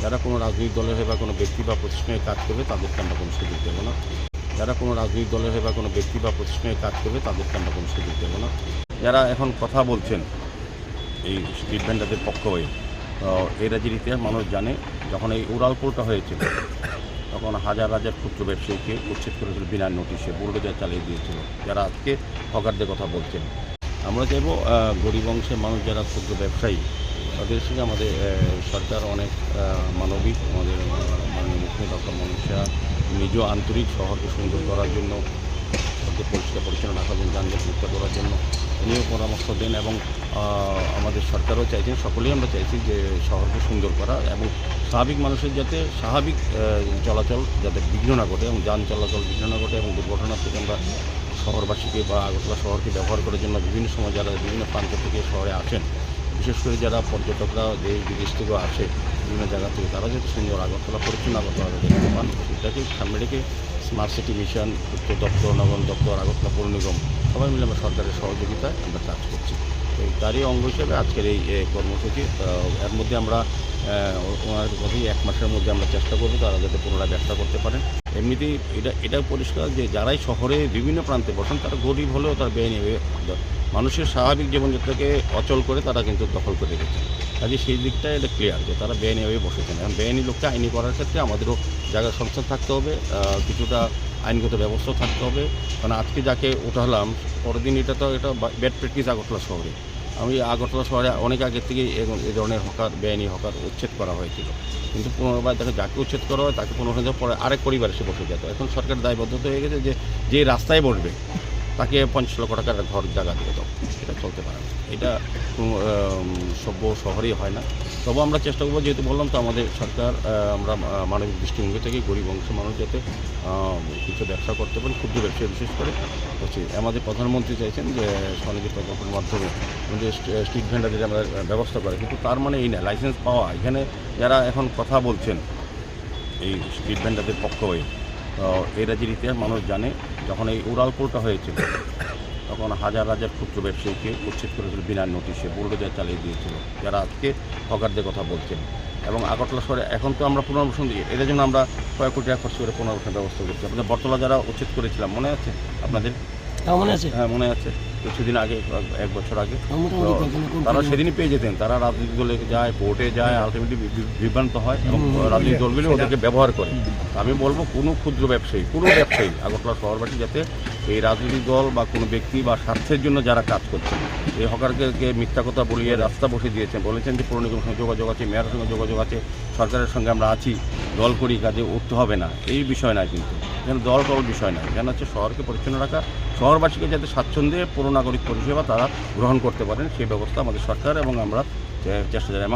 যারা কোনো রাজনৈতিক দলের হয়ে বা কোনো ব্যক্তি বা প্রতিষ্ঠানে কাজ করবে তাদেরকে আমরা কোনো সুযোগ দেবো না। যারা কোনো রাজনৈতিক দলের হয়ে বা কোনো ব্যক্তি বা প্রতিষ্ঠানে কাজ করবে তাদেরকে আমরা কোনো সুযোগ দেবো না। যারা এখন কথা বলছেন এই স্ট্রিট ভেন্ডারদের পক্ষ হয়ে, এই রাজ্যের ইতিহাস মানুষ জানে। যখন এই উড়ালপুলটা হয়েছিল তখন হাজার হাজার ক্ষুদ্র ব্যবসায়ীকে উচ্ছেদ করেছিল বিনা নোটিশে, বুলডোজার চালিয়ে দিয়েছিল। যারা আজকে হকারদের কথা বলছেন, আমরা চাইব গরিব অংশের মানুষ যারা ক্ষুদ্র ব্যবসায়ী তাদের সঙ্গে আমাদের সরকার অনেক মানবিক। আমাদের মাননীয় মুখ্যমন্ত্রী ডক্টর মনোজ শাহ নিজেও আন্তরিক শহরকে সুন্দর করার জন্য, শহরকে পরিষ্কার পরিচ্ছন্ন রাখার জন্য, যানজট মুক্ত করার জন্য উনিও পরামর্শ দেন। এবং আমাদের সরকারও চাইছেন, সকলেই আমরা চাইছি যে শহরকে সুন্দর করা এবং স্বাভাবিক মানুষের যাতে স্বাভাবিক চলাচল যাতে বিঘ্ন না ঘটে এবং যান চলাচল বিঘ্ন না ঘটে এবং দুর্ঘটনা থেকে আমরা শহরবাসীকে বা আগরতলা শহরকে ব্যবহার করার জন্য বিভিন্ন সময় যারা বিভিন্ন প্রান্ত থেকে শহরে আসেন, বিশেষ করে যারা পর্যটকরা দেশ বিদেশ থেকেও আসে বিভিন্ন জায়গা থেকে, তারা যাতে সুন্দর আগরতলা পরিচ্ছন্ন আগরতলা দেখতে পান, সেটাকে সামনে রেখে স্মার্ট সিটি মিশন, উত্তর দপ্তর, নগর দপ্তর, আগরতলা পৌর নিগম সবাই মিলে আমরা সরকারের সহযোগিতায় আমরা কাজ করছি। তো তারই অঙ্গ হিসেবে আজকের এই কর্মসূচি। এর মধ্যে আমরা ওনার কথাই 1 মাসের মধ্যে আমরা চেষ্টা করবো তারা যাতে পুনরায় ব্যবসা করতে পারেন। এমনিতেই এটাও পরিষ্কার যে যারাই শহরে বিভিন্ন প্রান্তে বসেন তারা গরিব হলেও তারা ব্যয় নেবে, মানুষের স্বাভাবিক জীবনযাত্রাকে অচল করে তারা কিন্তু দখল করে রেখেছেন। কাজে সেই দিকটা এটা ক্লিয়ার যে তারা বেআইনি হয়ে বসেছেন। এবং বেআইনি লোককে আইনি করার ক্ষেত্রে আমাদেরও জায়গার সংস্থান থাকতে হবে, কিছুটা আইনগত ব্যবস্থা থাকতে হবে। কারণ আজকে যাকে উঠালাম পরের দিন এটা ব্যাড প্র্যাকটিস আগরতলা শহরে। আমি আগরতলা শহরে অনেক আগে থেকেই এই ধরনের হকার, বেআইনি হকার উচ্ছেদ করা হয়েছিল, কিন্তু পুনর্বার যাকে উচ্ছেদ করা হয় তাকে পুনর্বার পরে আরেক পরিবার এসে বসে যেত। এখন সরকারের দায়বদ্ধতা হয়ে গেছে যে রাস্তায় বসবে তাকে 50 লক্ষ টাকার ঘর জায়গা দিয়ে দাও, এটা চলতে পারে না। এটা সভ্য শহরেই হয় না। তবু আমরা চেষ্টা করবো, যেহেতু বললাম তো আমাদের সরকার, আমরা মানবিক দৃষ্টিভঙ্গি থেকে গরিব অংশের মানুষ যাতে কিছু ব্যবসা করতে পারেন, ক্ষুদ্র ব্যবসায়ী বিশেষ করে হচ্ছে। আমাদের প্রধানমন্ত্রী চাইছেন যে স্বনিধি প্রকল্পের মাধ্যমে আমাদের স্ট্রিট ভেন্ডারদের আমরা ব্যবস্থা করে, কিন্তু তার মানে এই না লাইসেন্স পাওয়া। এখানে যারা এখন কথা বলছেন এই স্ট্রিট ভেন্ডারদের পক্ষ হয়ে, এই রাজ্যের ইতিহাস মানুষ জানে। যখন এই উড়ালপুলটা হয়েছিল তখন হাজার হাজার ক্ষুদ্র ব্যবসায়ীকে উচ্ছেদ করেছিল বিনা নোটিশে, বুলডোজার চালিয়ে দিয়েছিল। যারা আজকে হকারদের কথা বলছেন এবং আগরতলা শহরে এখন তো আমরা পুনর্বাসন দিই, এদের জন্য আমরা কয়েক কোটি টাকা খরচ করে পুনর্বাসনের ব্যবস্থা করছি। আপনাদের বটতলা যারা উচ্ছেদ করেছিলাম মনে আছে আপনাদের? মনে আছে? হ্যাঁ মনে আছে, কিছুদিন আগে, 1 বছর আগে তারা সেদিনই পেয়ে যেতেন। তারা রাজনৈতিক দলে যায়, কোর্টে যায়, আলটিমেটলি বিভ্রান্ত হয় এবং রাজনৈতিক দলগুলি ওদেরকে ব্যবহার করে। আমি বলবো কোনো ক্ষুদ্র ব্যবসায়ী, কোনো ব্যবসায়ী আগরতলা শহরবাসী যাতে এই রাজনৈতিক দল বা কোনো ব্যক্তি বা স্বার্থের জন্য যারা কাজ করছেন, এই হকারকে মিথ্যা কথা বলিয়ে রাস্তা বসে দিয়েছেন, বলেছেন যে পৌর নিগমের সঙ্গে যোগাযোগ আছে, মেয়রের সঙ্গে যোগাযোগ আছে, সরকারের সঙ্গে আমরা আছি, দল করি, কাজে উঠতে হবে না, এই বিষয় নয়। কিন্তু এখানে দল বিষয় নয়, এখানে হচ্ছে শহরকে পরিচ্ছন্ন রাখা, শহরবাসীকে যাতে স্বাচ্ছন্দ্যে পৌর নাগরিক পরিষেবা তারা গ্রহণ করতে পারেন সেই ব্যবস্থা আমাদের সরকার এবং আমরা চেষ্টা জানাই।